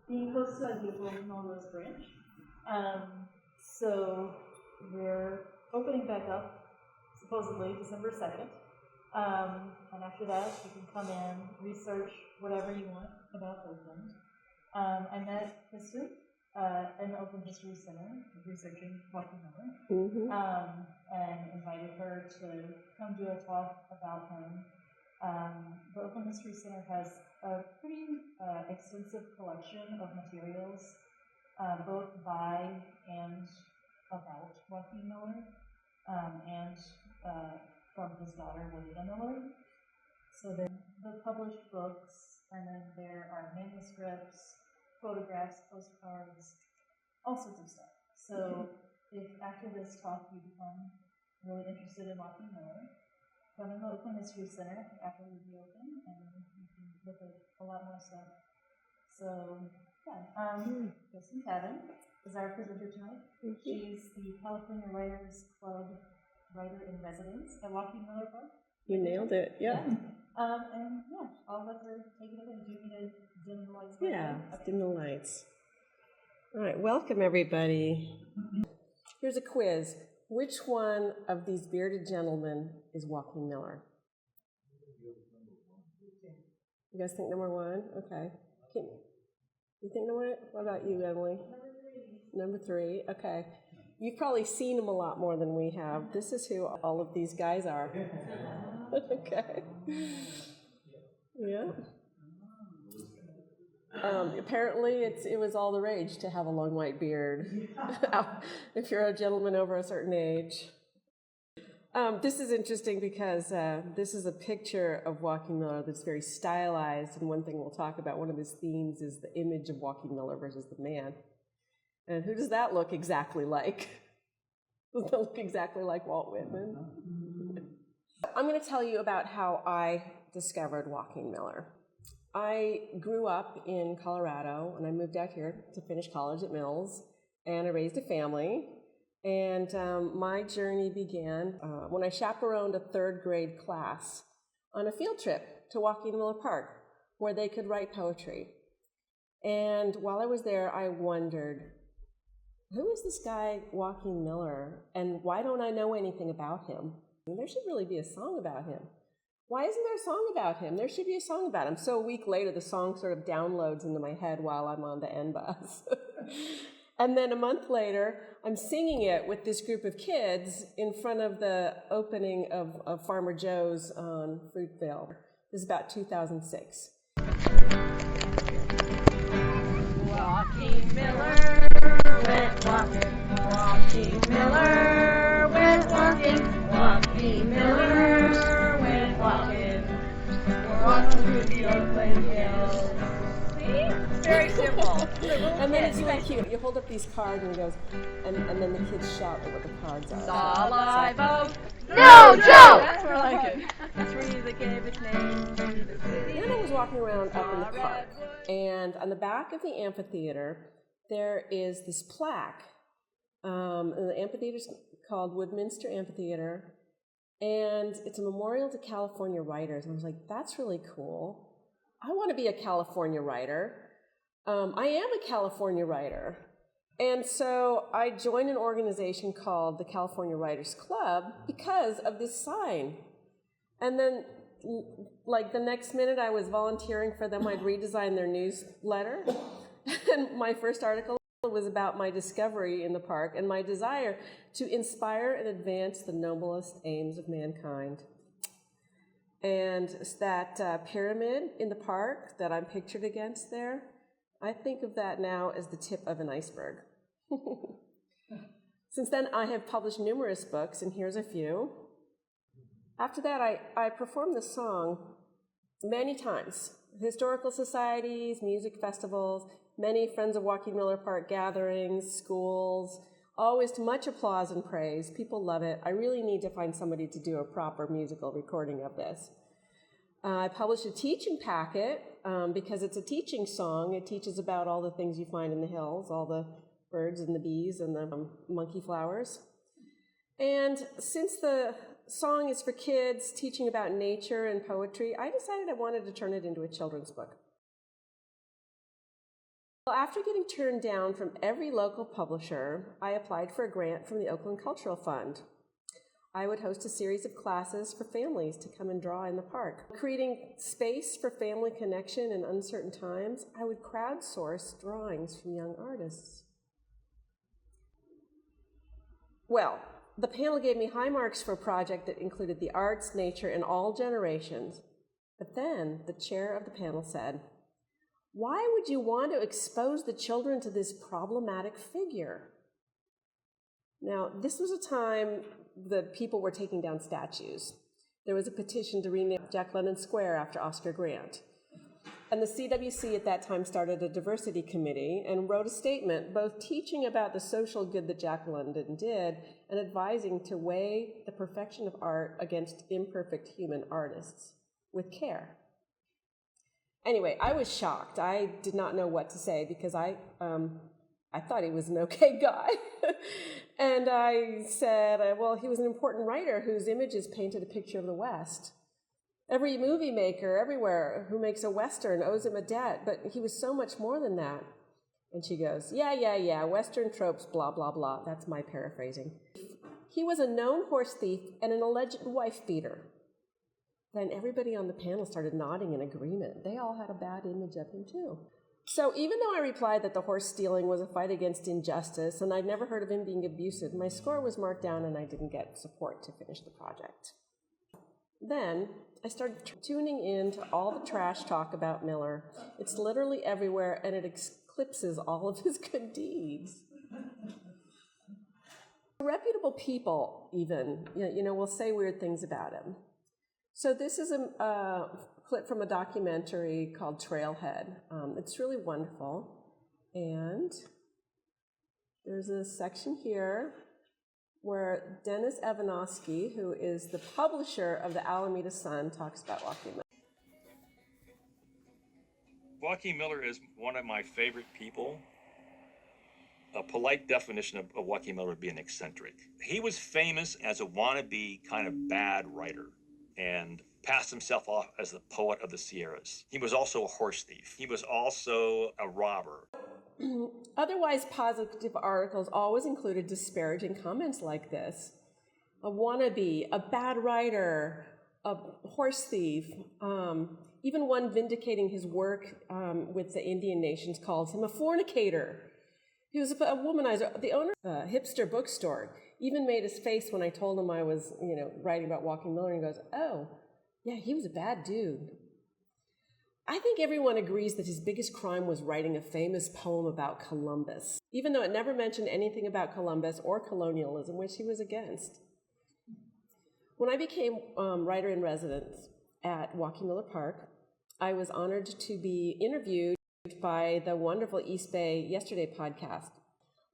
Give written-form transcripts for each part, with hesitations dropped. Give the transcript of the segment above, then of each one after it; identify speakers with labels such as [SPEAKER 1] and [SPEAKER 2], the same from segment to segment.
[SPEAKER 1] being hosted by the Oakland Rose branch. So we're opening back up, supposedly December 2nd. And after that, you can come in, research whatever you want about Oakland. I met Peterson in the Oakland History Center, researching Joaquin Miller, and invited her to come do a talk about him. The Oakland History Center has a pretty extensive collection of materials, both by and about Joaquin Miller, and from his daughter, Wagner Miller. So then the published books, and then there are manuscripts, photographs, postcards, all sorts of stuff. So if after this talk you become really interested in Joaquin Miller, come in the Oakland History Center after we reopen, and you can look at a lot more stuff. So, yeah, Kristen Tavin is our presenter tonight. She's the California Writers Club writer in residence at Joaquin Miller Park.
[SPEAKER 2] You nailed it, yeah.
[SPEAKER 1] And yeah, I'll let her take it away. Do you need to dim the lights?
[SPEAKER 2] Yeah, dim the lights. All right, welcome everybody. Here's a quiz. Which one of these bearded gentlemen is Joaquin Miller? You guys think number one? Okay. You think number one? What about you, Emily? Number three, okay. You've probably seen him a lot more than we have. This is who all of these guys are. Okay. Yeah. Apparently, it was all the rage to have a long white beard if you're a gentleman over a certain age. This is interesting because this is a picture of Joaquin Miller that's very stylized, and one thing we'll talk about, one of his themes is the image of Joaquin Miller versus the man. And who does that look exactly like? Does that look exactly like Walt Whitman? I'm going to tell you about how I discovered Joaquin Miller. I grew up in Colorado, and I moved out here to finish college at Mills, and I raised a family. And my journey began when I chaperoned a third grade class on a field trip to Joaquin Miller Park, where they could write poetry. And while I was there, I wondered, who is this guy, Joaquin Miller, and why don't I know anything about him? There should really be a song about him. Why isn't there a song about him? There should be a song about him. So a week later, the song sort of downloads into my head while I'm on the N bus. And then a month later, I'm singing it with this group of kids in front of the opening of Farmer Joe's on Fruitvale. This is about 2006.
[SPEAKER 3] Joaquin Miller went walking. Joaquin Miller went walking. Joaquin Miller went walking. Walking through the Oakland Hills. See? Very simple.
[SPEAKER 2] And then it's really cute. You hold up these cards and it goes, and then the kids shout at what the cards are.
[SPEAKER 3] Saw live oak. No joke! That's where I like it. Tree that gave its name to the city.
[SPEAKER 2] Then I was walking around up in the park, and on the back of the amphitheater, there is this plaque. The amphitheater's called Woodminster Amphitheater, and it's a memorial to California writers. And I was like, that's really cool. I want to be a California writer. I am a California writer. And so I joined an organization called the California Writers Club because of this sign. And then, like the next minute I was volunteering for them, I'd redesign their newsletter. And my first article was about my discovery in the park and my desire to inspire and advance the noblest aims of mankind. And that pyramid in the park that I'm pictured against there, I think of that now as the tip of an iceberg. Since then, I have published numerous books, and here's a few. After that, I performed the song many times. Historical societies, music festivals, many Friends of Joaquin Miller Park gatherings, schools, always to much applause and praise. People love it. I really need to find somebody to do a proper musical recording of this. I published a teaching packet because it's a teaching song. It teaches about all the things you find in the hills, all the birds and the bees and the monkey flowers. And since the song is for kids, teaching about nature and poetry, I decided I wanted to turn it into a children's book. Well, after getting turned down from every local publisher, I applied for a grant from the Oakland Cultural Fund. I would host a series of classes for families to come and draw in the park. Creating space for family connection in uncertain times, I would crowdsource drawings from young artists. Well, the panel gave me high marks for a project that included the arts, nature, and all generations. But then the chair of the panel said, "Why would you want to expose the children to this problematic figure?" Now, this was a time that people were taking down statues. There was a petition to rename Jack London Square after Oscar Grant. And the CWC at that time started a diversity committee and wrote a statement both teaching about the social good that Jack London did and advising to weigh the perfection of art against imperfect human artists with care. Anyway, I was shocked. I did not know what to say because I thought he was an okay guy. And I said, well, he was an important writer whose images painted a picture of the West. Every movie maker everywhere who makes a Western owes him a debt, but he was so much more than that. And she goes, yeah, Western tropes, blah, blah, blah. That's my paraphrasing. He was a known horse thief and an alleged wife beater. Then everybody on the panel started nodding in agreement. They all had a bad image of him too. So even though I replied that the horse stealing was a fight against injustice and I'd never heard of him being abusive, my score was marked down and I didn't get support to finish the project. Then I started tuning in to all the trash talk about Miller. It's literally everywhere and it eclipses all of his good deeds. Reputable people even, will say weird things about him. So this is a clip from a documentary called Trailhead. It's really wonderful. And there's a section here where Dennis Evanovsky, who is the publisher of the Alameda Sun, talks about Joaquin Miller.
[SPEAKER 4] Joaquin Miller is one of my favorite people. A polite definition of Joaquin Miller would be an eccentric. He was famous as a wannabe kind of bad writer and passed himself off as the poet of the Sierras. He was also a horse thief. He was also a robber.
[SPEAKER 2] Otherwise positive articles always included disparaging comments like this. A wannabe, a bad writer, a horse thief, even one vindicating his work with the Indian nations calls him a fornicator. He was a womanizer. The owner of a hipster bookstore even made his face when I told him I was, writing about Joaquin Miller, and goes, "Oh, yeah, he was a bad dude." I think everyone agrees that his biggest crime was writing a famous poem about Columbus, even though it never mentioned anything about Columbus or colonialism, which he was against. When I became writer-in-residence at Joaquin Miller Park, I was honored to be interviewed by the wonderful East Bay Yesterday podcast.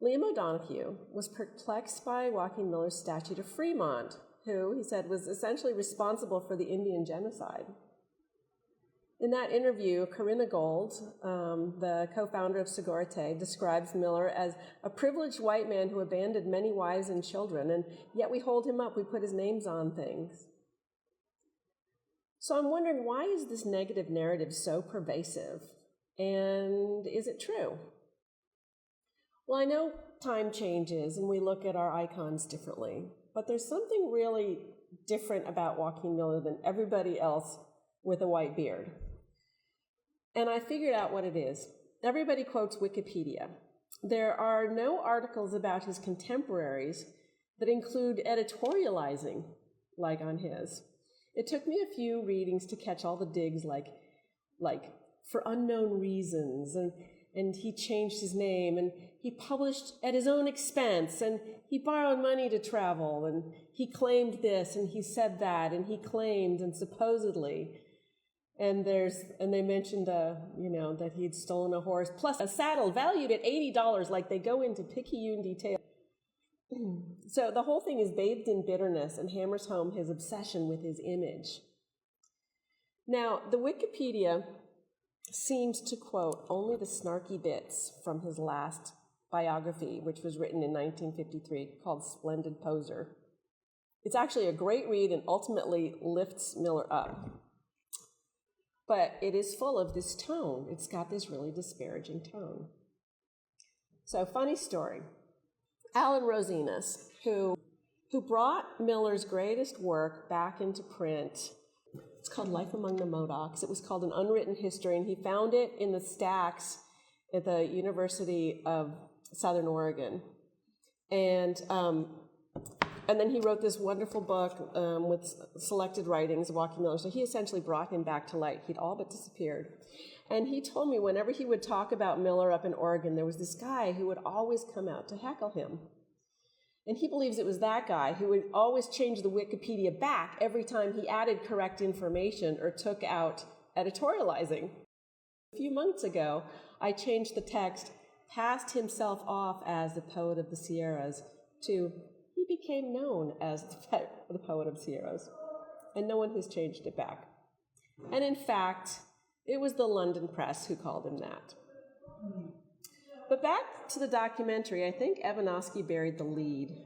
[SPEAKER 2] Liam O'Donoghue was perplexed by Joaquin Miller's statue to Fremont, who, he said, was essentially responsible for the Indian genocide. In that interview, Corinna Gold, the co-founder of Segurite, describes Miller as a privileged white man who abandoned many wives and children, and yet we hold him up, we put his names on things. So I'm wondering, why is this negative narrative so pervasive? And is it true? Well, I know time changes and we look at our icons differently, but there's something really different about Joaquin Miller than everybody else with a white beard. And I figured out what it is. Everybody quotes Wikipedia. There are no articles about his contemporaries that include editorializing like on his. It took me a few readings to catch all the digs like for unknown reasons, and he changed his name, and he published at his own expense, and he borrowed money to travel, and he claimed this, and he said that, and he claimed, and supposedly. And they mentioned, that he'd stolen a horse, plus a saddle valued at $80, like they go into picayune detail. So the whole thing is bathed in bitterness and hammers home his obsession with his image. Now, the Wikipedia seems to quote only the snarky bits from his last biography, which was written in 1953, called Splendid, Poseur. It's actually a great read and ultimately lifts Miller up. But it is full of this tone. It's got this really disparaging tone. So, funny story. Alan Rosinas, who brought Miller's greatest work back into print. It's called Life Among the Modocs. It was called An Unwritten History, and he found it in the stacks at the University of Southern Oregon. And then he wrote this wonderful book with selected writings of Joaquin Miller. So he essentially brought him back to light. He'd all but disappeared. And he told me whenever he would talk about Miller up in Oregon, there was this guy who would always come out to heckle him. And he believes it was that guy who would always change the Wikipedia back every time he added correct information or took out editorializing. A few months ago, I changed the text, passed himself off as the poet of the Sierras, to he became known as the poet of Sierras. And no one has changed it back. And in fact, it was the London press who called him that. But back to the documentary, I think Evanosky buried the lead.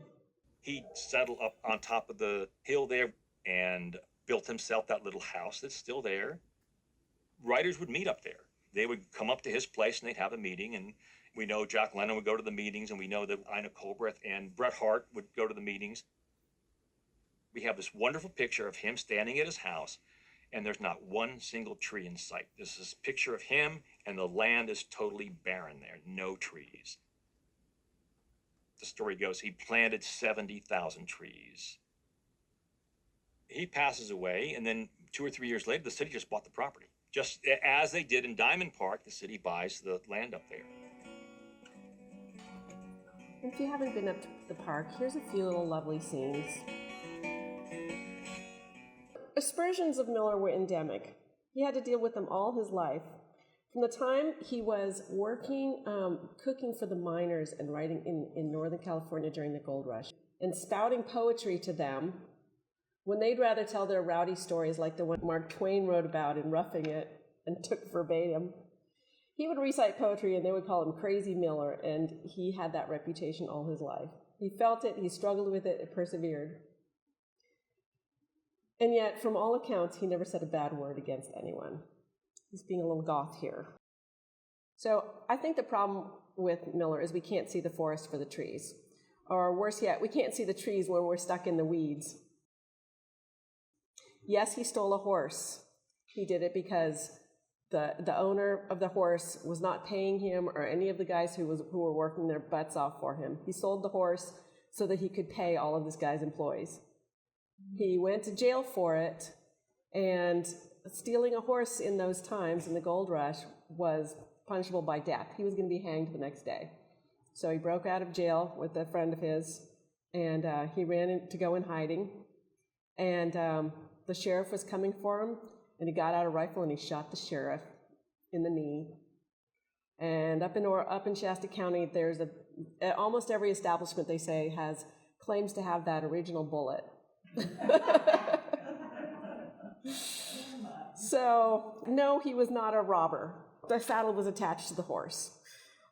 [SPEAKER 4] He settled up on top of the hill there and built himself that little house that's still there. Writers would meet up there. They would come up to his place and they'd have a meeting, and we know Jack London would go to the meetings, and we know that Ina Colbreth and Bret Hart would go to the meetings. We have this wonderful picture of him standing at his house, and there's not one single tree in sight. This is a picture of him, and the land is totally barren there, no trees. The story goes, he planted 70,000 trees. He passes away, and then 2 or 3 years later, the city just bought the property. Just as they did in Diamond Park, the city buys the land up there.
[SPEAKER 2] If you haven't been up to the park, here's a few little lovely scenes. Aspersions of Miller were endemic. He had to deal with them all his life. From the time he was working, cooking for the miners and writing in Northern California during the gold rush, and spouting poetry to them, when they'd rather tell their rowdy stories like the one Mark Twain wrote about in Roughing It and took verbatim, he would recite poetry and they would call him Crazy Miller, and he had that reputation all his life. He felt it, he struggled with it, and persevered. And yet, from all accounts, he never said a bad word against anyone. He's being a little goth here. So I think the problem with Miller is we can't see the forest for the trees. Or worse yet, we can't see the trees when we're stuck in the weeds. Yes, he stole a horse. He did it because the owner of the horse was not paying him or any of the guys who were working their butts off for him. He sold the horse so that he could pay all of this guy's employees. He went to jail for it, and stealing a horse in those times in the gold rush was punishable by death. He was going to be hanged the next day. So he broke out of jail with a friend of his, and he ran in to go in hiding. And the sheriff was coming for him, and he got out a rifle and he shot the sheriff in the knee. And up in Shasta County, there's almost every establishment, they say, claims to have that original bullet. So, no, he was not a robber. The saddle was attached to the horse.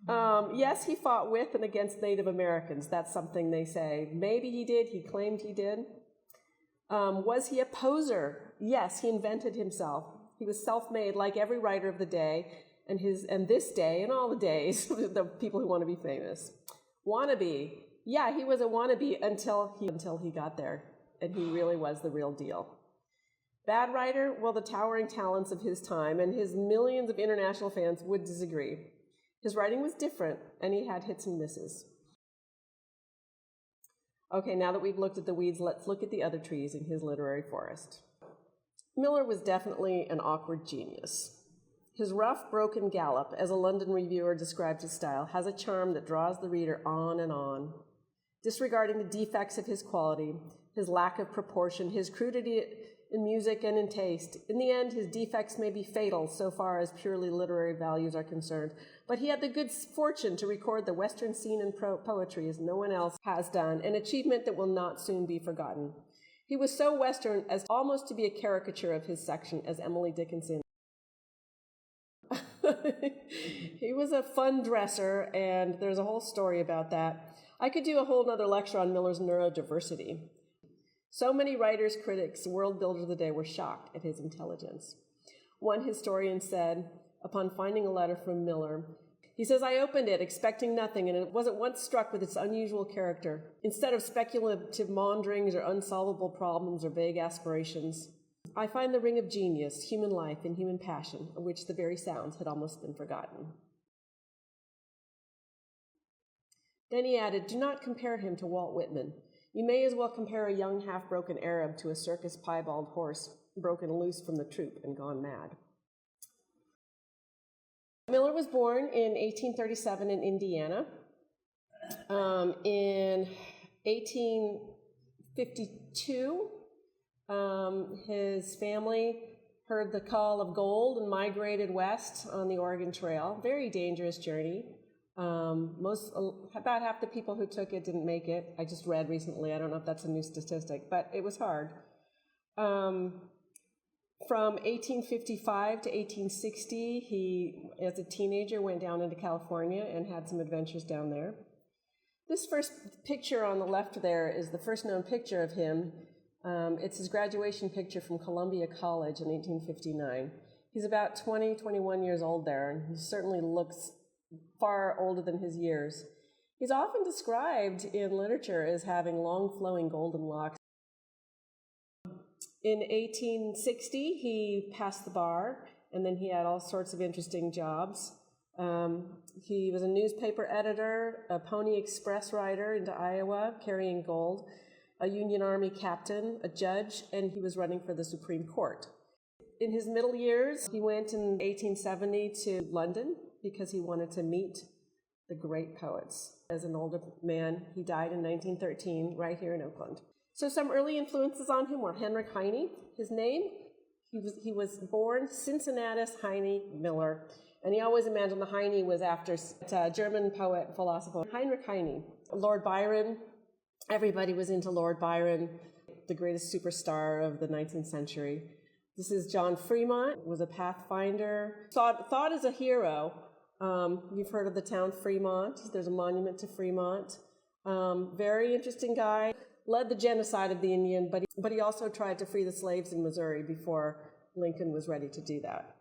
[SPEAKER 2] Yes, he fought with and against Native Americans. That's something they say. Maybe he did. He claimed he did. Was he a poser? Yes, he invented himself. He was self-made like every writer of the day, and this day, and all the days, the people who want to be famous. Wannabe. Yeah, he was a wannabe until he got there, and he really was the real deal. Bad writer? Well, the towering talents of his time and his millions of international fans would disagree. His writing was different, and he had hits and misses. Okay, now that we've looked at the weeds, let's look at the other trees in his literary forest. Miller was definitely an awkward genius. His rough, broken gallop, as a London reviewer described his style, has a charm that draws the reader on and on. Disregarding the defects of his quality, his lack of proportion, his crudity in music and in taste, in the end, his defects may be fatal so far as purely literary values are concerned, but he had the good fortune to record the Western scene in poetry as no one else has done, an achievement that will not soon be forgotten. He was so Western as almost to be a caricature of his section, as Emily Dickinson. He was a fun dresser, and there's a whole story about that. I could do a whole other lecture on Miller's neurodiversity. So many writers, critics, world builders of the day were shocked at his intelligence. One historian said, upon finding a letter from Miller, He says, I opened it expecting nothing, and it wasn't once struck with its unusual character. Instead of speculative maunderings or unsolvable problems or vague aspirations, I find the ring of genius, human life, and human passion, of which the very sounds had almost been forgotten. Then he added, do not compare him to Walt Whitman. You may as well compare a young half-broken Arab to a circus piebald horse broken loose from the troop and gone mad. Miller was born in 1837 in Indiana. In 1852, his family heard the call of gold and migrated west on the Oregon Trail. Very dangerous journey. About half the people who took it didn't make it. I just read recently, I don't know if that's a new statistic, but it was hard. From 1855 to 1860, he, as a teenager, went down into California and had some adventures down there. This first picture on the left there is the first known picture of him. It's his graduation picture from Columbia College in 1859. He's about 21 years old there, and he certainly looks far older than his years. He's often described in literature as having long, flowing golden locks. In 1860, he passed the bar, and then he had all sorts of interesting jobs. He was a newspaper editor, a Pony Express rider into Iowa, carrying gold, a Union Army captain, a judge, and he was running for the Supreme Court. In his middle years, he went in 1870 to London because he wanted to meet the great poets. As an older man, he died in 1913 right here in Oakland. So some early influences on him were Heinrich Heine. His name, he was born Cincinnatus Heine Miller, and he always imagined the Heine was after a German poet, philosopher, Heinrich Heine. Lord Byron, everybody was into Lord Byron, the greatest superstar of the 19th century. This is John Fremont, was a pathfinder, thought as a hero. You've heard of the town Fremont. There's a monument to Fremont. Very interesting guy. Led the genocide of the Indian, but he also tried to free the slaves in Missouri before Lincoln was ready to do that.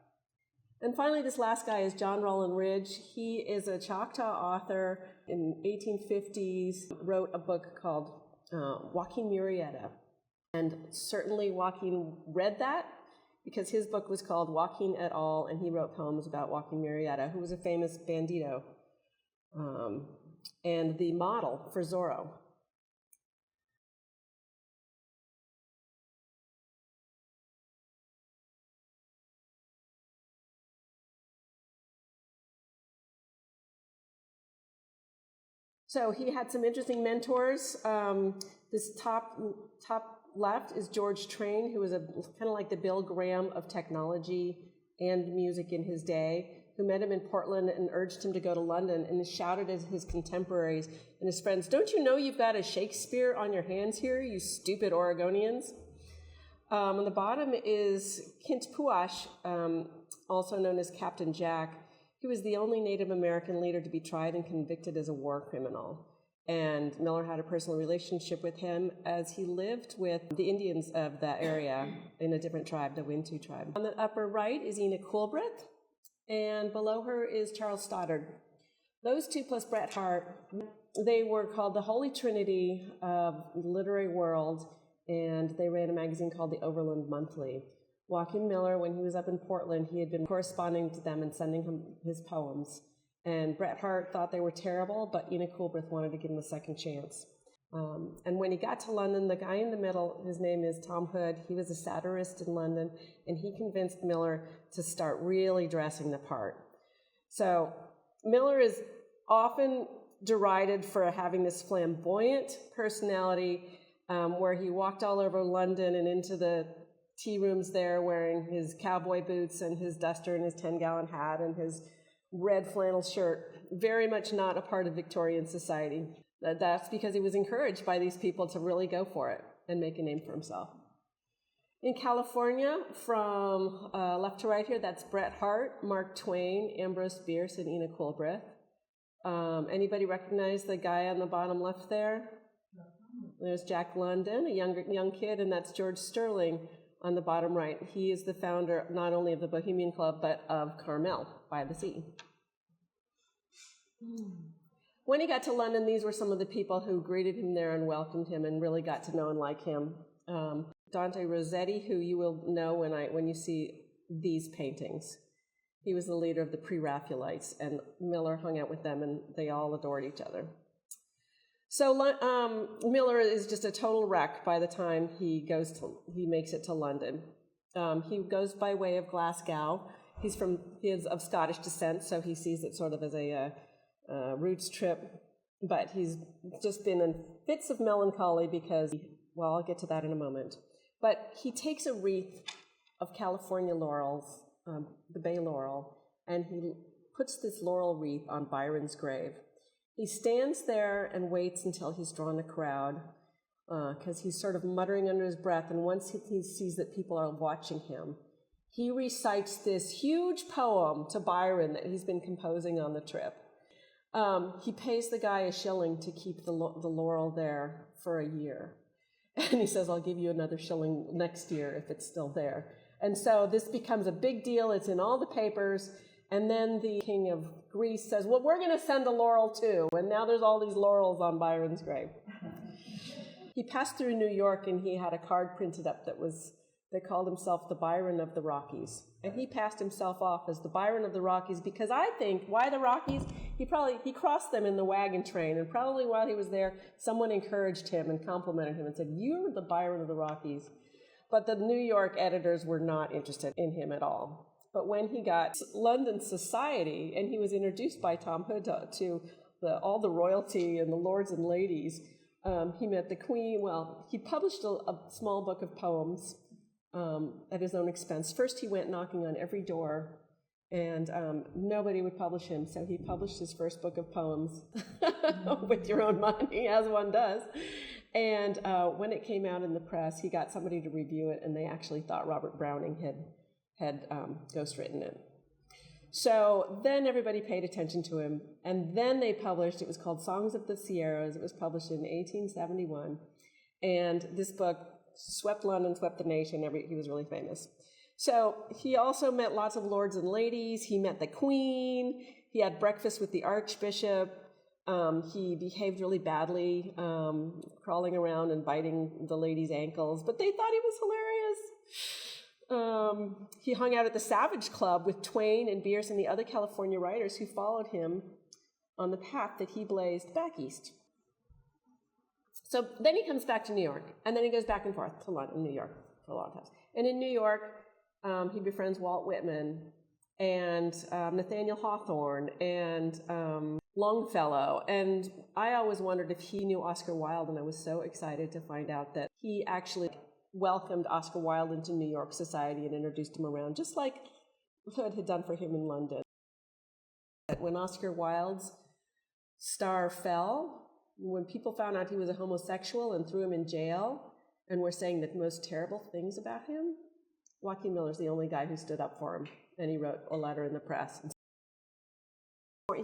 [SPEAKER 2] And finally, this last guy is John Rollin Ridge. He is a Choctaw author. In 1850s, wrote a book called Joaquin Murrieta. And certainly Joaquin read that because his book was called Joaquin et al., and he wrote poems about Joaquin Murrieta, who was a famous bandito and the model for Zorro. So he had some interesting mentors. This top left is George Train, who was kind of like the Bill Graham of technology and music in his day, who met him in Portland and urged him to go to London and shouted at his contemporaries and his friends, "Don't you know you've got a Shakespeare on your hands here, you stupid Oregonians?" On the bottom is Kint Puash, also known as Captain Jack. He was the only Native American leader to be tried and convicted as a war criminal. And Miller had a personal relationship with him as he lived with the Indians of that area in a different tribe, the Wintu tribe. On the upper right is Enid Coolbrith, and below her is Charles Stoddard. Those two plus Bret Hart, they were called the Holy Trinity of the literary world, and they ran a magazine called the Overland Monthly. Joaquin Miller, when he was up in Portland, he had been corresponding to them and sending him his poems. And Bret Hart thought they were terrible, but Enid Coolbrith wanted to give him a second chance. And when he got to London, the guy in the middle, his name is Tom Hood. He was a satirist in London, and he convinced Miller to start really dressing the part. So Miller is often derided for having this flamboyant personality where he walked all over London and into the tea rooms there wearing his cowboy boots and his duster and his 10-gallon hat and his red flannel shirt, very much not a part of Victorian society. That's because he was encouraged by these people to really go for it and make a name for himself. In California, from left to right here, that's Bret Hart, Mark Twain, Ambrose Bierce, and Enid Coolbrith. Anybody recognize the guy on the bottom left there? There's Jack London, a young kid, and that's George Sterling on the bottom right. He is the founder not only of the Bohemian Club, but of Carmel by the Sea. When he got to London, these were some of the people who greeted him there and welcomed him and really got to know and like him. Dante Rossetti, who you will know when you see these paintings. He was the leader of the Pre-Raphaelites, and Miller hung out with them, and they all adored each other. So Miller is just a total wreck by the time he makes it to London. He goes by way of Glasgow. He is of Scottish descent, so he sees it sort of as a roots trip, but he's just been in fits of melancholy because, well, I'll get to that in a moment. But he takes a wreath of California laurels, the bay laurel, and he puts this laurel wreath on Byron's grave. He stands there and waits until he's drawn a crowd, because he's sort of muttering under his breath, and once he sees that people are watching him, he recites this huge poem to Byron that he's been composing on the trip. He pays the guy $1 to keep the laurel there for a year. And he says, I'll give you another $1 next year if it's still there. And so this becomes a big deal. It's in all the papers. And then the king of Greece says, well, we're going to send a laurel too. And now there's all these laurels on Byron's grave. He passed through New York and he had a card printed up they called himself the Byron of the Rockies. And he passed himself off as the Byron of the Rockies because I think, why the Rockies? He crossed them in the wagon train, and probably while he was there, someone encouraged him and complimented him and said, you're the Byron of the Rockies. But the New York editors were not interested in him at all. But when he got London society, and he was introduced by Tom Hood to all the royalty and the lords and ladies, he met the Queen. Well, he published a small book of poems at his own expense. First, he went knocking on every door, and nobody would publish him, so he published his first book of poems with your own money, as one does. And when it came out in the press, he got somebody to review it, and they actually thought Robert Browning had ghostwritten it. So then everybody paid attention to him, and then they published, it was called Songs of the Sierras. It was published in 1871, and this book swept London, swept the nation. He was really famous. So he also met lots of lords and ladies. He met the Queen. He had breakfast with the Archbishop. He behaved really badly, crawling around and biting the ladies' ankles, but they thought he was hilarious. He hung out at the Savage Club with Twain and Bierce and the other California writers who followed him on the path that he blazed back east. So then he comes back to New York, and then he goes back and forth to London, New York for a long time. And in New York, he befriends Walt Whitman and Nathaniel Hawthorne and Longfellow. And I always wondered if he knew Oscar Wilde, and I was so excited to find out that he actually welcomed Oscar Wilde into New York society and introduced him around, just like Hood had done for him in London. When Oscar Wilde's star fell, when people found out he was a homosexual and threw him in jail and were saying the most terrible things about him, Joaquin Miller's the only guy who stood up for him, and he wrote a letter in the press.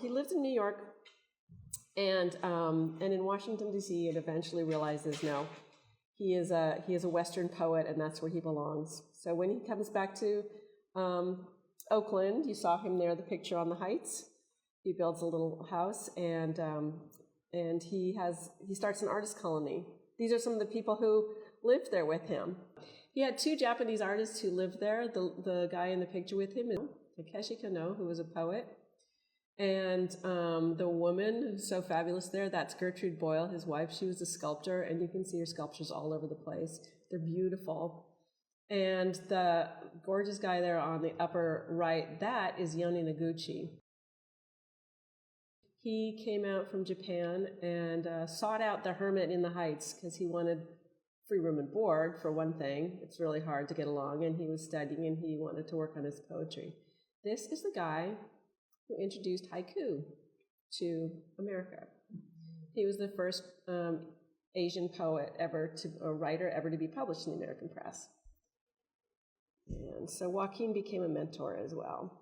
[SPEAKER 2] He lived in New York and in Washington, D.C., and eventually realizes, no, he is a Western poet, and that's where he belongs. So when he comes back to Oakland, you saw him there, the picture on the Heights. He builds a little house, and he starts an artist colony. These are some of the people who lived there with him. He had 2 Japanese artists who lived there. The guy in the picture with him is Takeshi Kano, who was a poet. And the woman who's so fabulous there, that's Gertrude Boyle, his wife. She was a sculptor, and you can see her sculptures all over the place. They're beautiful. And the gorgeous guy there on the upper right, that is Yone Noguchi. He came out from Japan and sought out the hermit in the Heights because he wanted free room and board, for one thing. It's really hard to get along, and he was studying, and he wanted to work on his poetry. This is the guy who introduced haiku to America. He was the first Asian poet or writer ever to be published in the American press. And so Joaquin became a mentor as well.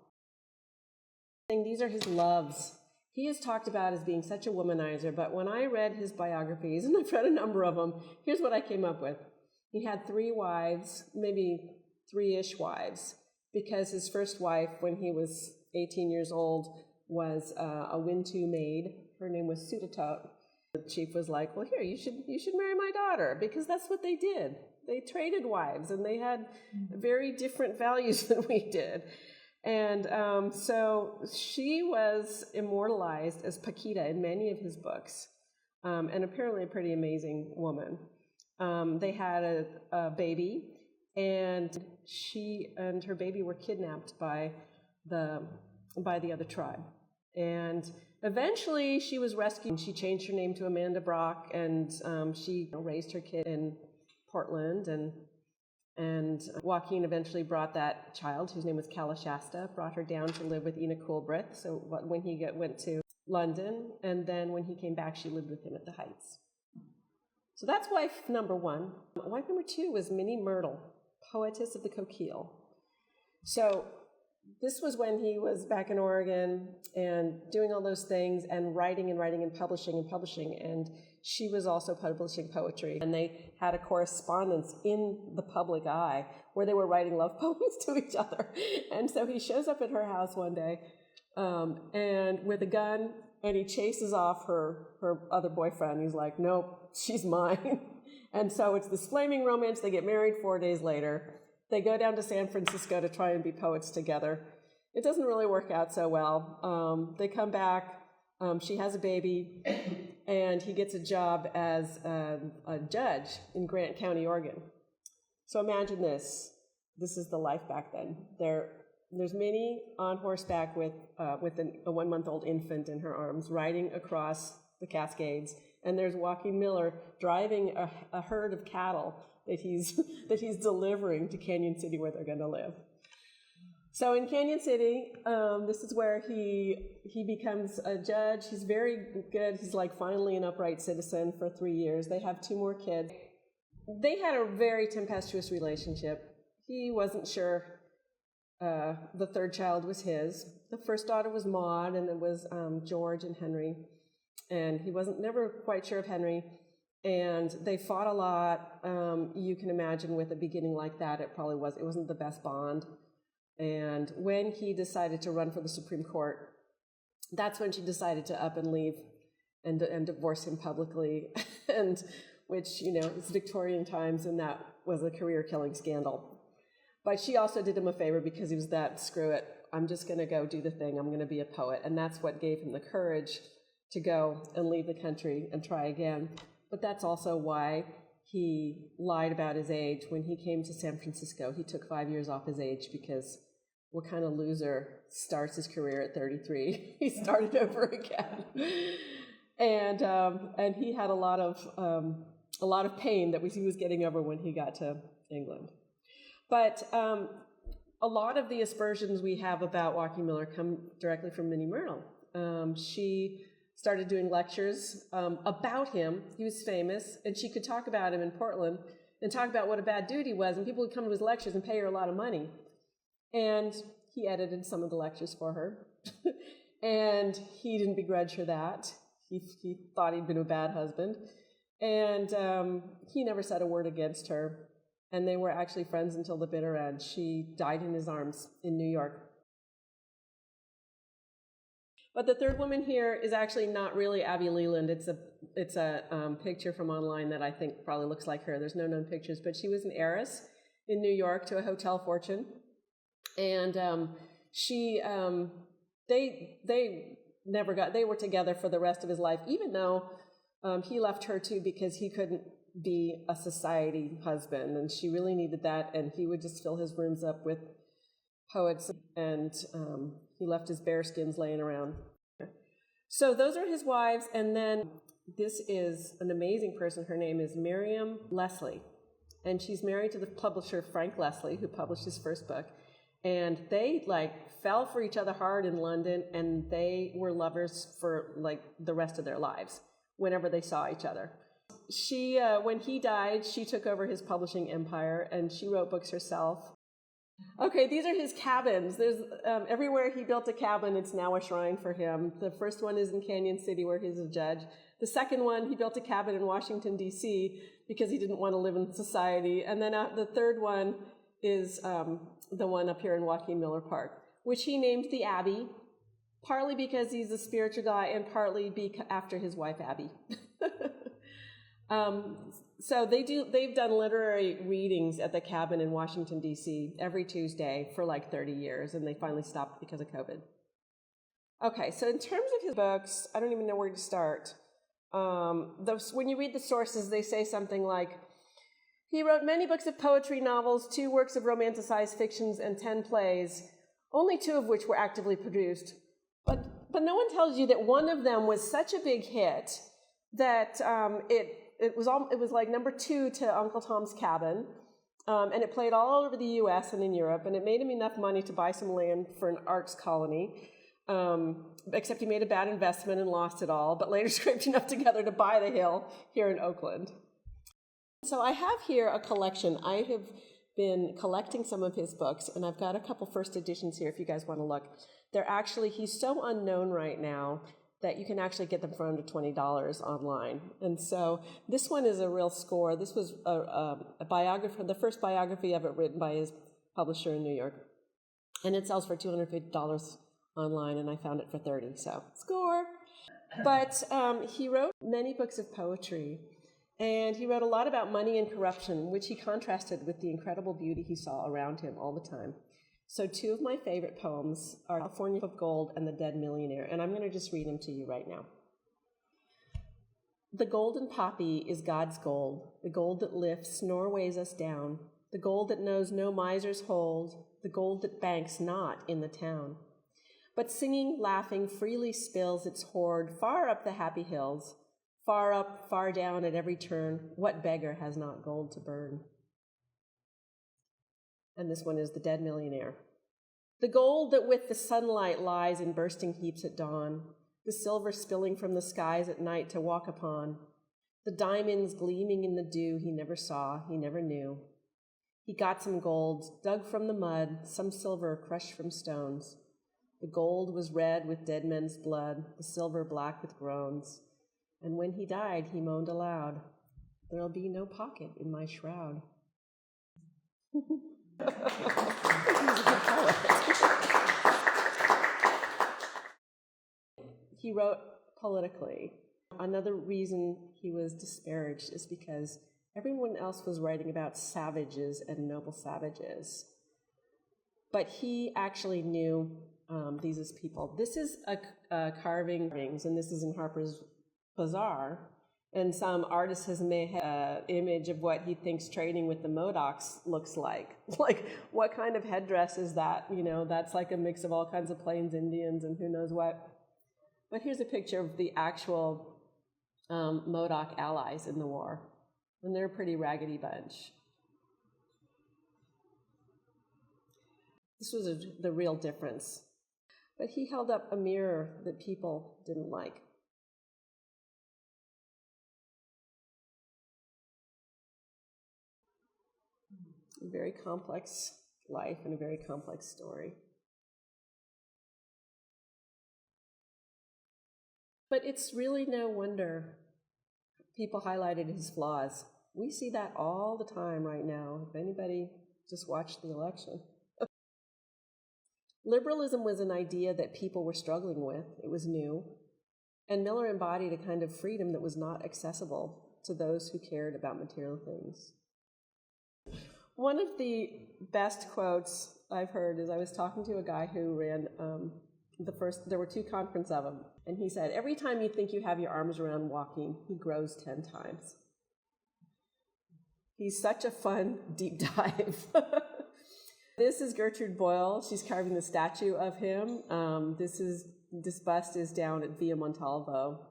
[SPEAKER 2] These are his loves. He is talked about as being such a womanizer, but when I read his biographies, and I've read a number of them, here's what I came up with. He had 3 wives, maybe 3-ish wives, because his first wife, when he was 18 years old, was a Wintu maid. Her name was Sutatot. The chief was like, well, here, you should marry my daughter, because that's what they did. They traded wives, and they had very different values than we did. And so she was immortalized as Paquita in many of his books, and apparently a pretty amazing woman. They had a baby, and she and her baby were kidnapped by the other tribe. And eventually she was rescued. She changed her name to Amanda Brock, and she raised her kid in Portland, and Joaquin eventually brought that child, whose name was Kalashasta, brought her down to live with Ina Coolbrith. So when he went to London, and then when he came back, she lived with him at the Heights. So that's wife number one. Wife number two was Minnie Myrtle, poetess of the Coquille. So this was when he was back in Oregon and doing all those things and writing and publishing. And she was also publishing poetry. And they had a correspondence in the public eye where they were writing love poems to each other. And so he shows up at her house one day and with a gun, and he chases off her other boyfriend. He's like, nope, she's mine. And so it's this flaming romance. They get married 4 days later. They go down to San Francisco to try and be poets together. It doesn't really work out so well. They come back. She has a baby, and he gets a job as a judge in Grant County, Oregon. So imagine this. This is the life back then. There's Minnie on horseback with a 1-month-old infant in her arms, riding across the Cascades, and there's Joaquin Miller driving a herd of cattle that he's delivering to Canyon City, where they're going to live. So in Canyon City, this is where he becomes a judge. He's very good. He's like finally an upright citizen for 3 years. They have 2 more kids. They had a very tempestuous relationship. He wasn't sure the third child was his. The first daughter was Maud, and it was George and Henry. And he wasn't never quite sure of Henry. And they fought a lot. You can imagine with a beginning like that, it wasn't the best bond. And when he decided to run for the Supreme Court, that's when she decided to up and leave and divorce him publicly, and which, it's Victorian times, and that was a career-killing scandal. But she also did him a favor because he was that, screw it, I'm just going to go do the thing, I'm going to be a poet. And that's what gave him the courage to go and leave the country and try again. But that's also why he lied about his age. When he came to San Francisco, he took 5 years off his age, because what kind of loser starts his career at 33? He started over again. And he had a lot of pain that he was getting over when he got to England. But a lot of the aspersions we have about Joaquin Miller come directly from Minnie Myrtle. She started doing lectures about him. He was famous, and she could talk about him in Portland and talk about what a bad dude he was, and people would come to his lectures and pay her a lot of money. And he edited some of the lectures for her. And he didn't begrudge her that. He thought he'd been a bad husband. And he never said a word against her. And they were actually friends until the bitter end. She died in his arms in New York. But the third woman here is actually not really Abby Leland. It's a picture from online that I think probably looks like her. There's no known pictures, but she was an heiress in New York to a hotel fortune. And they were together for the rest of his life, even though he left her too because he couldn't be a society husband, and she really needed that, and he would just fill his rooms up with poets, and he left his bearskins laying around. So those are his wives, and then this is an amazing person. Her name is Miriam Leslie, and she's married to the publisher Frank Leslie, who published his first book. And they fell for each other hard in London, and they were lovers for the rest of their lives whenever they saw each other. She, when he died, she took over his publishing empire, and she wrote books herself. Okay, these are his cabins. There's everywhere he built a cabin, it's now a shrine for him. The first one is in Canyon City, where he's a judge. The second one, he built a cabin in Washington, D.C., because he didn't want to live in society. And then the third one is the one up here in Joaquin Miller Park, which he named the Abbey. partly because he's a spiritual guy and partly after his wife, Abby. So they've done literary readings at the cabin in Washington, D.C. every Tuesday for like 30 years, and they finally stopped because of COVID. Okay, so in terms of his books, I don't even know where to start. When you read the sources, they say something like, he wrote many books of poetry, novels, 2 works of romanticized fictions, and 10 plays, only 2 of which were actively produced. But no one tells you that one of them was such a big hit that it was like number 2 to Uncle Tom's Cabin, and it played all over the U.S. and in Europe, and it made him enough money to buy some land for an arts colony, except he made a bad investment and lost it all, but later scraped enough together to buy the hill here in Oakland. So I have here a collection. I have been collecting some of his books, and I've got a couple first editions here if you guys want to look. He's so unknown right now that you can actually get them for under $20 online. And so this one is a real score. This was a biography, the first biography ever written by his publisher in New York. And it sells for $250 online, and I found it for $30, so score. But he wrote many books of poetry, and he wrote a lot about money and corruption, which he contrasted with the incredible beauty he saw around him all the time. So 2 of my favorite poems are California of Gold and The Dead Millionaire, and I'm going to just read them to you right now. The golden poppy is God's gold, the gold that lifts nor weighs us down, the gold that knows no miser's hold, the gold that banks not in the town. But singing, laughing, freely spills its hoard far up the happy hills, far up, far down at every turn. What beggar has not gold to burn? And this one is The Dead Millionaire. The gold that with the sunlight lies in bursting heaps at dawn, the silver spilling from the skies at night to walk upon, the diamonds gleaming in the dew he never saw, he never knew. He got some gold, dug from the mud, some silver crushed from stones. The gold was red with dead men's blood, the silver black with groans. And when he died, he moaned aloud, "There'll be no pocket in my shroud." He's a good poet. He wrote politically. Another reason he was disparaged is because everyone else was writing about savages and noble savages. But he actually knew these as people. This is a carving, and this is in Harper's Bazaar. And some artist has made an image of what he thinks trading with the Modocs looks like. Like, what kind of headdress is that? You know, that's like a mix of all kinds of Plains Indians and who knows what. But here's a picture of the actual Modoc allies in the war. And they're a pretty raggedy bunch. This was the real difference. But he held up a mirror that people didn't like. A very complex life and a very complex story. But it's really no wonder people highlighted his flaws. We see that all the time right now. If anybody just watched the election. Liberalism was an idea that people were struggling with. It was new. And Miller embodied a kind of freedom that was not accessible to those who cared about material things. One of the best quotes I've heard is I was talking to a guy who ran there were 2 conferences of them, and he said, every time you think you have your arms around Joaquin, he grows 10 times. He's such a fun deep dive. This is Gertrude Boyle. She's carving the statue of him. This bust is down at Via Montalvo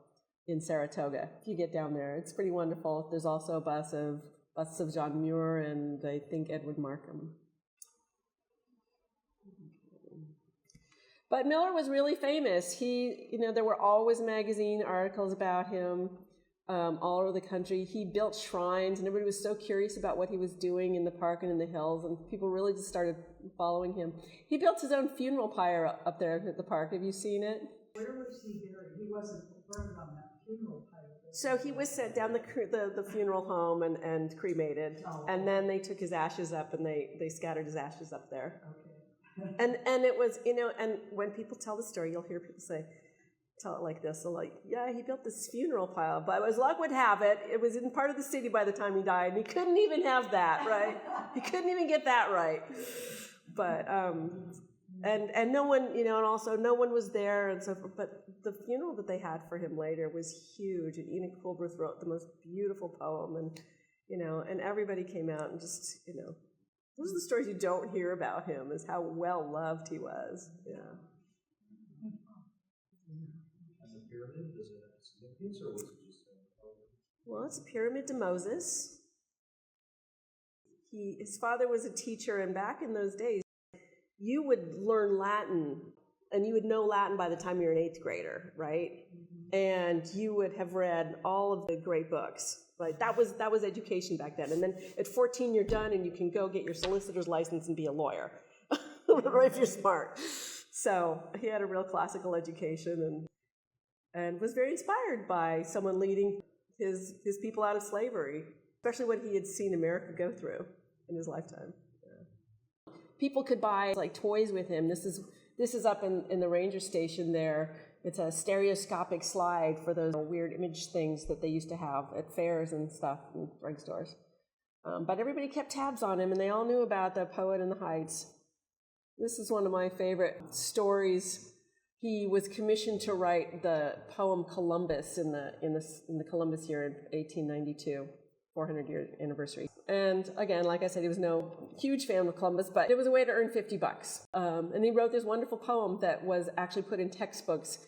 [SPEAKER 2] in Saratoga. If you get down there, it's pretty wonderful. There's also busts of John Muir and I think Edward Markham. But Miller was really famous. There were always magazine articles about him all over the country. He built shrines, and everybody was so curious about what he was doing in the park and in the hills, and people really just started following him. He built his own funeral pyre up there at the park. Have you seen it?
[SPEAKER 5] Where was he buried? He wasn't burned on that funeral pyre.
[SPEAKER 2] So he was sent down the funeral home and cremated, and then they took his ashes up and they scattered his ashes up there.
[SPEAKER 5] Okay.
[SPEAKER 2] And it was, and when people tell the story, you'll hear people tell it like this. So like, yeah, he built this funeral pile, but as luck would have it, it was in part of the city by the time he died, and he couldn't even have that, right? He couldn't even get that right. But, and no one, and also no one was there, and so forth. But the funeral that they had for him later was huge, and Enid Coolbrith wrote the most beautiful poem, and, and everybody came out and just, those are the stories you don't hear about him, is how well loved he was. Yeah.
[SPEAKER 6] And the pyramid, does it have significance, or was it just
[SPEAKER 2] Well, it's a pyramid to Moses. His father was a teacher, and back in those days, you would learn Latin, and you would know Latin by the time you're an 8th grader, right? And you would have read all of the great books. Like that was education back then. And then at 14, you're done, and you can go get your solicitor's license and be a lawyer, if you're smart. So he had a real classical education, and was very inspired by someone leading his people out of slavery, especially what he had seen America go through in his lifetime. Yeah. People could buy like toys with him. This is up in the ranger station there. It's a stereoscopic slide for those weird image things that they used to have at fairs and stuff and drugstores. But everybody kept tabs on him, and they all knew about the poet in the Heights. This is one of my favorite stories. He was commissioned to write the poem Columbus in the Columbus year in 1892, 400-year anniversary. And again, like I said, he was no huge fan of Columbus, but it was a way to earn $50. And he wrote this wonderful poem that was actually put in textbooks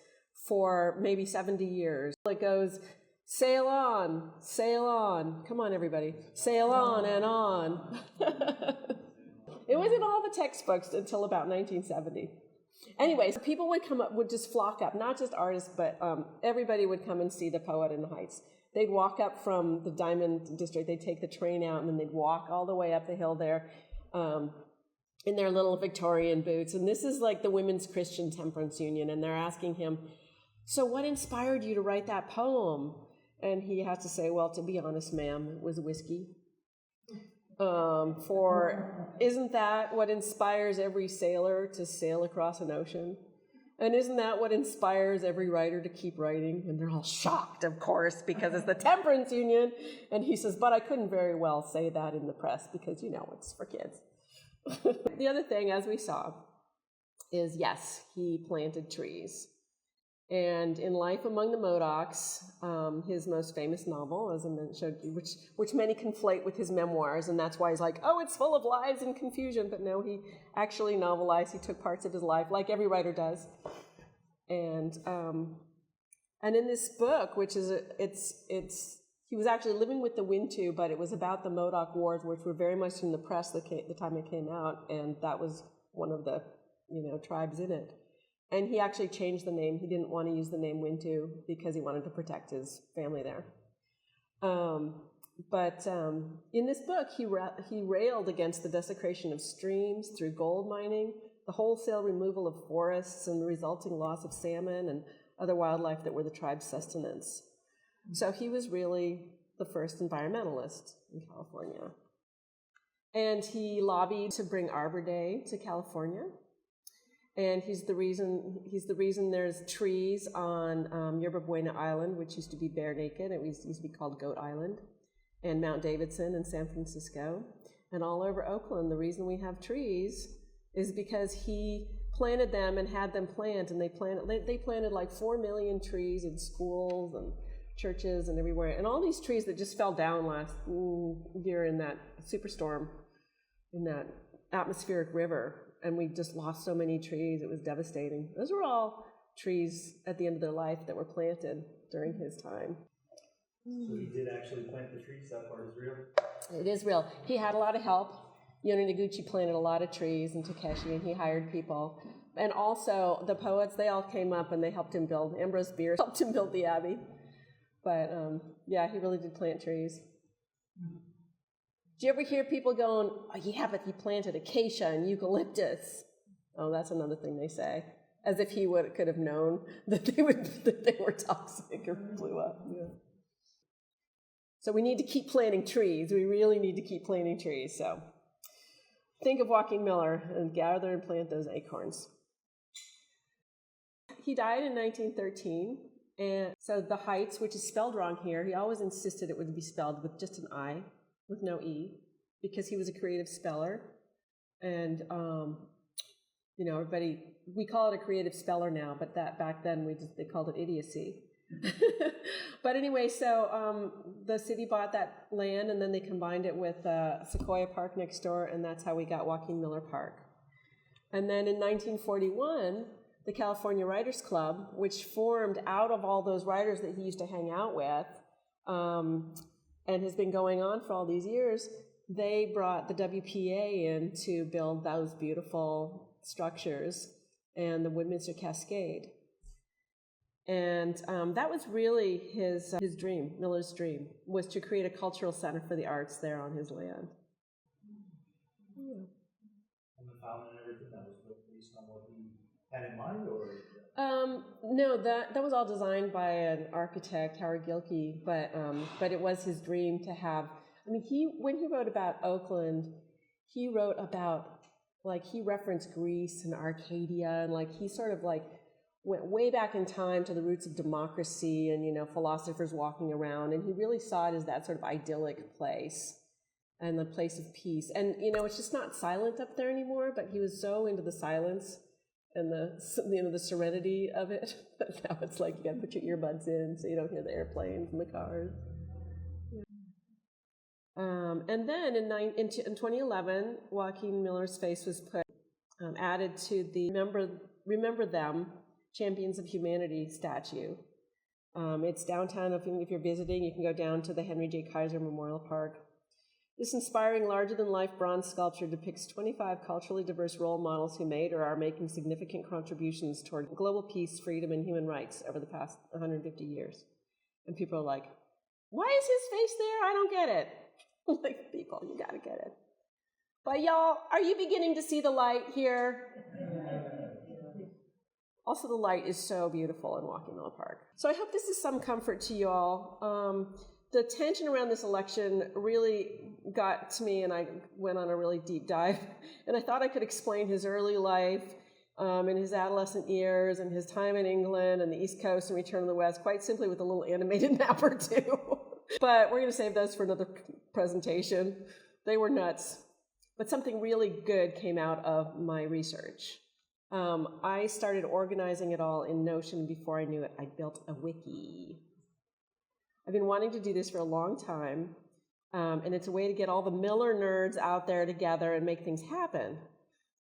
[SPEAKER 2] for maybe 70 years. It goes, sail on, come on everybody, sail on and on. It was in all the textbooks until about 1970. Anyways, people would just flock up, not just artists, but everybody would come and see the poet in the Heights. They'd walk up from the Diamond District, they'd take the train out, and then they'd walk all the way up the hill there in their little Victorian boots. And this is like the Women's Christian Temperance Union, and they're asking him, so what inspired you to write that poem? And he has to say, well, to be honest, ma'am, it was whiskey. Isn't that what inspires every sailor to sail across an ocean? And isn't that what inspires every writer to keep writing? And they're all shocked, of course, because it's the Temperance Union. And he says, but I couldn't very well say that in the press because, it's for kids. The other thing, as we saw, is yes, he planted trees. And in Life Among the Modocs, his most famous novel, as I mentioned, which many conflate with his memoirs, and that's why he's like, oh, it's full of lies and confusion. But no, he actually novelized. He took parts of his life, like every writer does. And in this book, which is he was actually living with the Wintu, but it was about the Modoc Wars, which were very much in the press the time it came out, and that was one of the tribes in it. And he actually changed the name. He didn't want to use the name Wintu because he wanted to protect his family there. But in this book, he railed against the desecration of streams through gold mining, the wholesale removal of forests, and the resulting loss of salmon and other wildlife that were the tribe's sustenance. So he was really the first environmentalist in California. And he lobbied to bring Arbor Day to California. And he's the reason there's trees on Yerba Buena Island, which used to be bare naked. It used to be called Goat Island, and Mount Davidson in San Francisco, and all over Oakland. The reason we have trees is because he planted them and had them plant, and they planted like 4 million trees in schools and churches and everywhere. And all these trees that just fell down last year in that superstorm, in that atmospheric river. And we just lost so many trees. It was devastating. Those were all trees at the end of their life that were planted during his time.
[SPEAKER 6] So he did actually plant the trees? That part is real?
[SPEAKER 2] It is real. He had a lot of help. Yoni Noguchi planted a lot of trees in Takeshi, and he hired people. And also, the poets, they all came up and they helped him build. Ambrose Bierce helped him build the Abbey. But, he really did plant trees. Do you ever hear people going, oh, yeah, but he planted acacia and eucalyptus? Oh, that's another thing they say, as if he could have known that they were toxic or blew up. Yeah. So we need to keep planting trees. We really need to keep planting trees. So think of Joaquin Miller and gather and plant those acorns. He died in 1913, and so the Heights, which is spelled wrong here, he always insisted it would be spelled with just an I, with no E, because he was a creative speller. And, everybody, we call it a creative speller now, but that back then they called it idiocy. But anyway, so the city bought that land, and then they combined it with Sequoia Park next door, and that's how we got Joaquin Miller Park. And then in 1941, the California Writers Club, which formed out of all those writers that he used to hang out with, and has been going on for all these years, they brought the WPA in to build those beautiful structures and the Woodminster Cascade. And that was really his dream, Miller's dream, was to create a cultural center for the arts there on his land. Yeah.
[SPEAKER 6] And the fountain and everything, that was based on what he had in mind, or?
[SPEAKER 2] No, that was all designed by an architect, Howard Gilkey, but it was his dream to have. I mean, when he wrote about Oakland, he wrote about, he referenced Greece and Arcadia, and he sort of went way back in time to the roots of democracy and, philosophers walking around, and he really saw it as that sort of idyllic place and the place of peace. And, it's just not silent up there anymore, but he was so into the silence and the serenity of it. Now it's you got to put your earbuds in so you don't hear the airplanes and the cars. And then in 2011, Joaquin Miller's face was added to the Remember Them, Champions of Humanity statue. It's downtown. If you're visiting, you can go down to the Henry J. Kaiser Memorial Park. This inspiring, larger-than-life bronze sculpture depicts 25 culturally diverse role models who made or are making significant contributions toward global peace, freedom, and human rights over the past 150 years. And people are like, why is his face there? I don't get it. People, you gotta get it. But y'all, are you beginning to see the light here? Also, the light is so beautiful in Joaquin Miller Park. So I hope this is some comfort to you all. The tension around this election really got to me, and I went on a really deep dive. And I thought I could explain his early life and his adolescent years and his time in England and the East Coast and Return to the West quite simply with a little animated map or two. But we're going to save those for another presentation. They were nuts. But something really good came out of my research. I started organizing it all in Notion. Before I knew it, I built a wiki. I've been wanting to do this for a long time, and it's a way to get all the Miller nerds out there together and make things happen.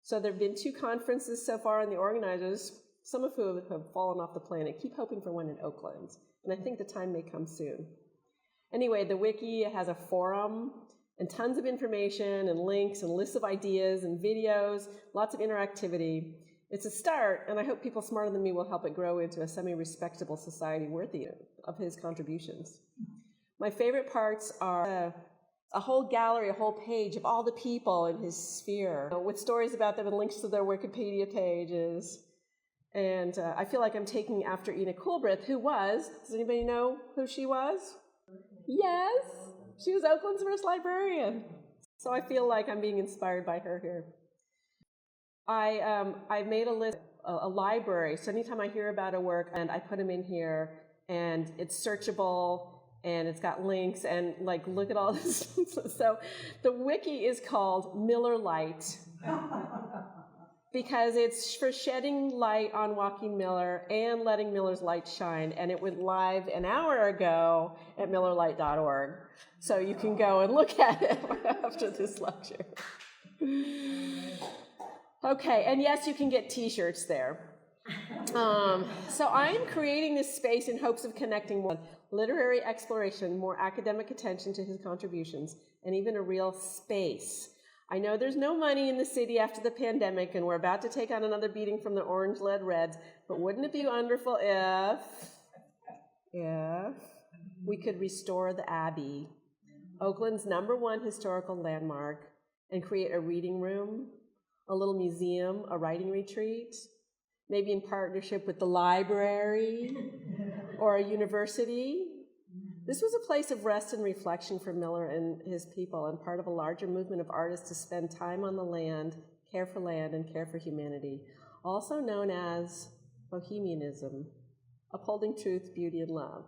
[SPEAKER 2] So there have been 2 conferences so far, and the organizers, some of whom have fallen off the planet, keep hoping for one in Oakland, and I think the time may come soon. Anyway, the wiki has a forum and tons of information and links and lists of ideas and videos, lots of interactivity. It's a start, and I hope people smarter than me will help it grow into a semi-respectable society worthy of his contributions. My favorite parts are a whole gallery, a whole page of all the people in his sphere, with stories about them and links to their Wikipedia pages. And I feel like I'm taking after Ina Coolbrith, who was, does anybody know who she was? Yes, she was Oakland's first librarian. So I feel like I'm being inspired by her here. I made a list, a library, so anytime I hear about a work, and I put them in here, and it's searchable, and it's got links, and look at all this. So the wiki is called Miller Light, because it's for shedding light on Joaquin Miller and letting Miller's light shine, and it went live an hour ago at millerlight.org, so you can go and look at it after this lecture. Okay, and yes, you can get t-shirts there. So I'm creating this space in hopes of connecting more literary exploration, more academic attention to his contributions, and even a real space. I know there's no money in the city after the pandemic, and we're about to take on another beating from the orange-led Reds, but wouldn't it be wonderful if we could restore the Abbey, Oakland's #1 historical landmark, and create a reading room, a little museum, a writing retreat, maybe in partnership with the library or a university. This was a place of rest and reflection for Miller and his people, and part of a larger movement of artists to spend time on the land, care for land, and care for humanity, also known as Bohemianism, upholding truth, beauty, and love.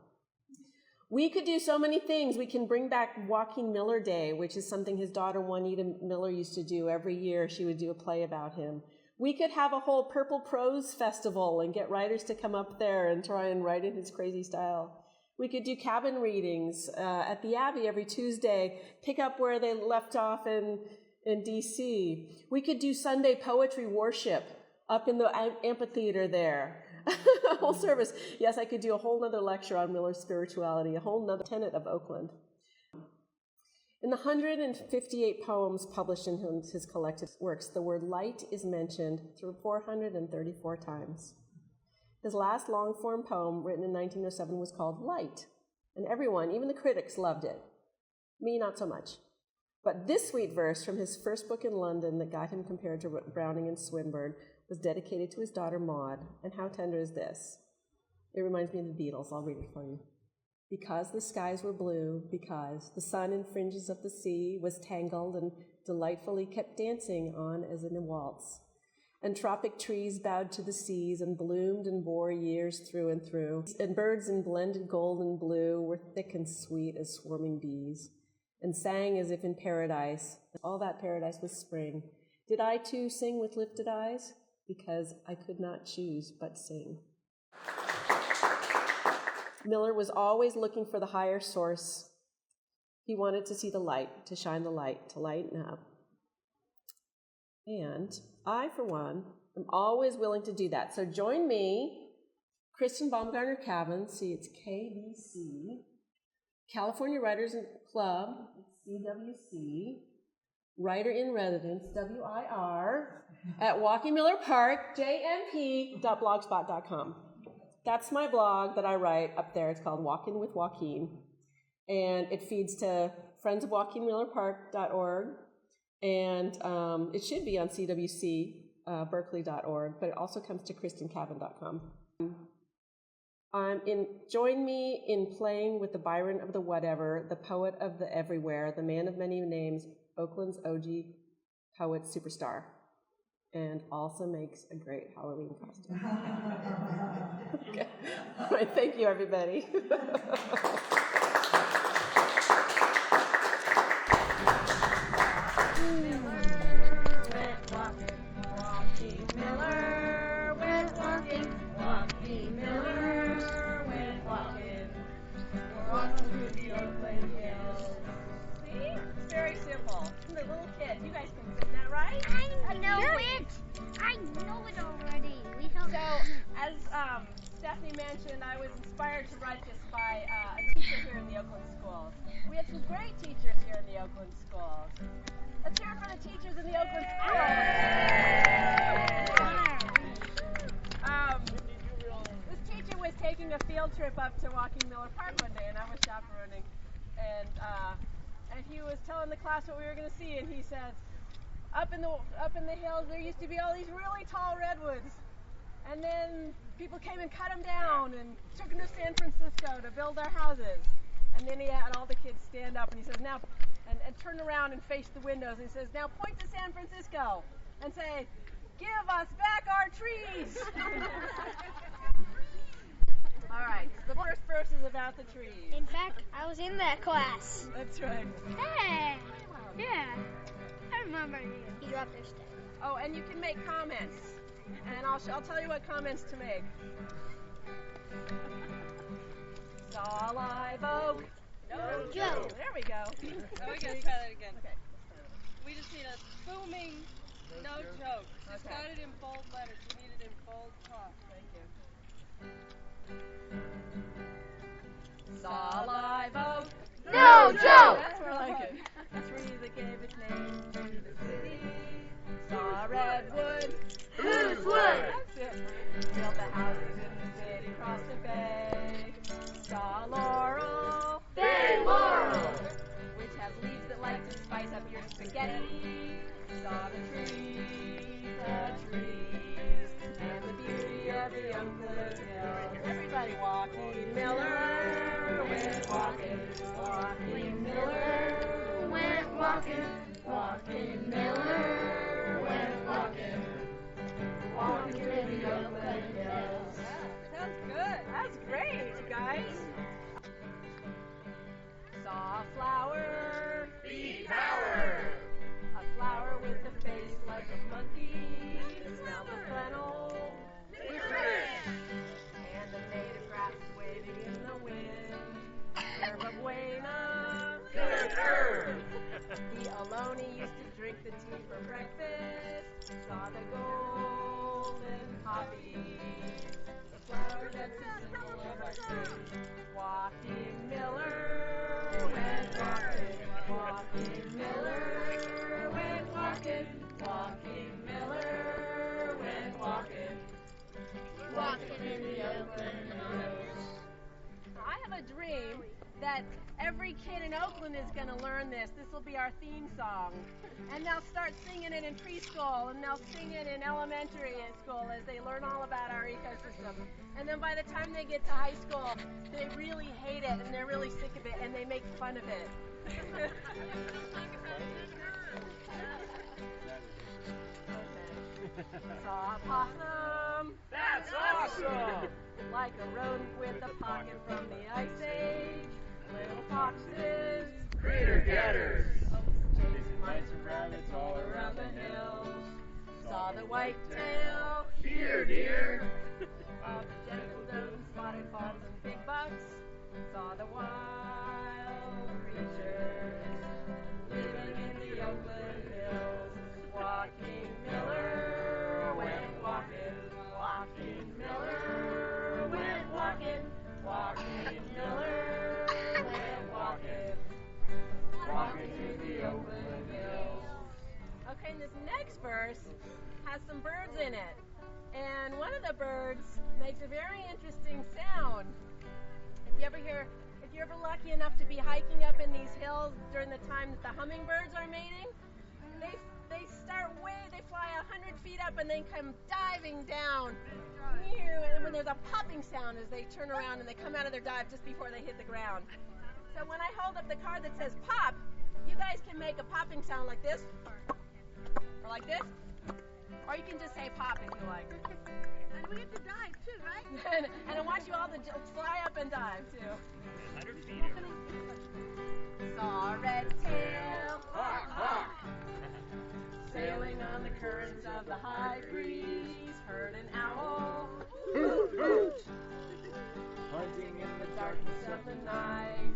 [SPEAKER 2] We could do so many things. We can bring back Joaquin Miller Day, which is something his daughter Juanita Miller used to do every year. She would do a play about him. We could have a whole Purple Prose Festival and get writers to come up there and try and write in his crazy style. We could do cabin readings at the Abbey every Tuesday, pick up where they left off in D.C. We could do Sunday poetry worship up in the amphitheater there. A whole service. Yes, I could do a whole nother lecture on Miller's spirituality, a whole nother tenet of Oakland. In the 158 poems published in his collected works, the word light is mentioned through 434 times. His last long-form poem, written in 1907, was called Light, and everyone, even the critics, loved it. Me, not so much. But this sweet verse from his first book in London that got him compared to Browning and Swinburne was dedicated to his daughter Maud, and how tender is this? It reminds me of the Beatles. I'll read it for you. Because the skies were blue, because the sun in fringes of the sea was tangled and delightfully kept dancing on as in a waltz. And tropic trees bowed to the seas and bloomed and bore years through and through. And birds in blended gold and blue were thick and sweet as swarming bees, and sang as if in paradise. All that paradise was spring. Did I too sing with lifted eyes? Because I could not choose but sing. Miller was always looking for the higher source. He wanted to see the light, to shine the light, to lighten up. And I, for one, am always willing to do that. So join me, Kristen Baumgartner Cavan, see it's KBC, California Writers Club, CWC, Writer in Residence, WIR, at Joaquin Miller Park, jmp.blogspot.com. That's my blog that I write up there. It's called Walkin' with Joaquin, and it feeds to friendsofjoaquinmillerpark.org, and it should be on CWC, Berkeley.org, but it also comes to KristenCavan.com. Join me in playing with the Byron of the whatever, the poet of the everywhere, the man of many names, Oakland's OG poet superstar, and also makes a great Halloween costume. Okay. All right, thank you, everybody.
[SPEAKER 3] Stephanie mentioned, I was inspired to write this by a teacher here in the Oakland schools. We have some great teachers here in the Oakland schools. Let's hear it for the teachers in the Oakland schools. This teacher was taking a field trip up to Joaquin Miller Park one day, and I was chaperoning. And he was telling the class what we were going to see, and he says, up in the hills there used to be all these really tall redwoods. And then people came and cut them down and took them to San Francisco to build their houses. And then he had all the kids stand up and he says, now, and turn around and face the windows. And he says, now point to San Francisco and say, give us back our trees. All right, the first verse is about the trees.
[SPEAKER 7] In fact, I was in that class.
[SPEAKER 3] That's right.
[SPEAKER 7] Hey, yeah, I remember you. You're up there today.
[SPEAKER 3] Oh, and you can make comments. And I'll tell you what comments to make. Live oak. No joke. There we go.
[SPEAKER 8] Oh, we gotta try that again. Okay. We just need a booming no joke. Just got it in bold letters. We need it in bold talk.
[SPEAKER 3] Thank you. Live oak.
[SPEAKER 7] No joke.
[SPEAKER 3] That's more like it. The tree that gave its name to the city. Saw redwood.
[SPEAKER 7] Whose wood?
[SPEAKER 3] That's it. Built the houses in the city, crossed the bay. Saw laurel.
[SPEAKER 7] Bay laurel.
[SPEAKER 3] Which has leaves that like to spice up your spaghetti. Saw the trees, and the beauty of the Oakland Hills. Everybody, Joaquin Miller, with Joaquin
[SPEAKER 7] Joaquin Miller went walking. Joaquin Miller went walking. Walking through the Oakland hills.
[SPEAKER 8] Sounds good.
[SPEAKER 3] That's great, you guys. Saw a flower.
[SPEAKER 7] Be power.
[SPEAKER 3] A flower with a face like a monkey. Smelled of flannel. And the native grass waving in the wind. Yerba buena.
[SPEAKER 7] Good herb.
[SPEAKER 3] The Ohlone used to drink the tea for breakfast. Saw the golden poppy. The flower that's a symbol of our state. Joaquin Miller went walking. Joaquin Miller went walking. Joaquin Miller went walking.
[SPEAKER 7] Walking in the Oakland hills.
[SPEAKER 3] I have a dream that every kid in Oakland is going to learn this. This will be our theme song. And they'll start singing it in preschool, and they'll sing it in elementary school as they learn all about our ecosystem. And then by the time they get to high school, they really hate it, and they're really sick of it, and they make fun of it. Saw a possum.
[SPEAKER 7] That's awesome.
[SPEAKER 3] Like a rodent with a pocket from the Ice Age. Little foxes.
[SPEAKER 7] Critter getters.
[SPEAKER 3] Chasing mice and rabbits all around the hills. Saw the whitetail.
[SPEAKER 7] Deer.
[SPEAKER 3] Gentle does and spotted fawns and big bucks. Saw the wild creatures living in the Oakland hills. Joaquin Miller went walking. Joaquin Miller went walking. Joaquin Miller went walking. Walking through the Oakland hills. Okay, and this next verse has some birds in it. And one of the birds makes a very interesting sound. If you're ever lucky enough to be hiking up in these hills during the time that the hummingbirds are mating, they fly 100 feet up and then come diving down. And when there's a popping sound as they turn around and they come out of their dive just before they hit the ground. So when I hold up the card that says pop, you guys can make a popping sound like this, or like this, or you can just say pop if you like.
[SPEAKER 8] And we get to dive too, right?
[SPEAKER 3] and I want you all to fly up and dive too.
[SPEAKER 4] 100 feet.
[SPEAKER 3] Saw a red tail. Sailing on the currents of the high breeze. Heard an owl. Hunting in the darkness of the night.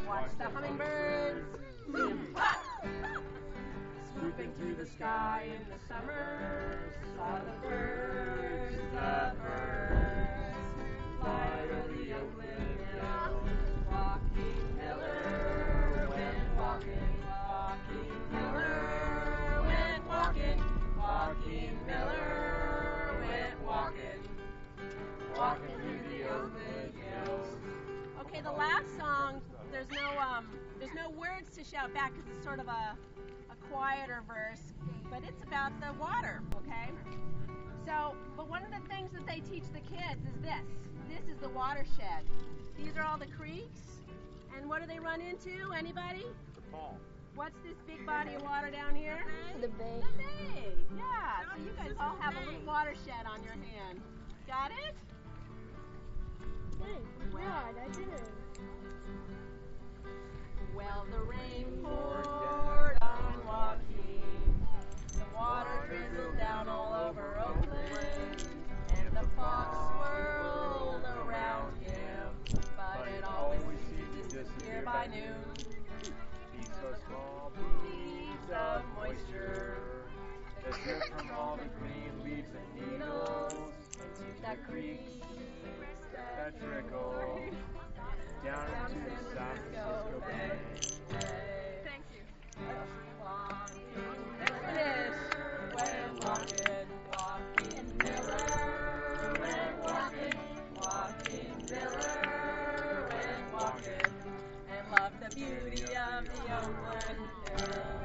[SPEAKER 3] Watched the hummingbirds. Swooping through the sky in the summer. Saw the birds, fly over the Oakland hills. Joaquin Miller went walking. Joaquin Miller went walking. Joaquin Miller went walking. Walking through the Oakland hills. Okay, the last song, there's no words to shout back because it's sort of a quieter verse, but it's about the water, okay? So, but one of the things that they teach the kids is this. This is the watershed. These are all the creeks, and what do they run into? Anybody?
[SPEAKER 4] The fall.
[SPEAKER 3] What's this big body of water down here?
[SPEAKER 7] The bay.
[SPEAKER 3] The bay. Yeah, so you guys all have a little watershed on your hand. Got it?
[SPEAKER 7] God, I didn't.
[SPEAKER 3] Well, the rain poured on Joaquin. The water drizzled down all over Oakland. And the fox swirled around him. But it always seemed to disappear by noon.
[SPEAKER 9] Beads so small,
[SPEAKER 3] Beads of moisture
[SPEAKER 9] that drip from all the green leaves and needles
[SPEAKER 3] into the creeks
[SPEAKER 9] that trickle down into the San Francisco Bay.
[SPEAKER 3] Thank you. Finish. Went walking, Joaquin Miller. Went walking, Joaquin Miller. Went walking, and loved the beauty of the Oakland hills.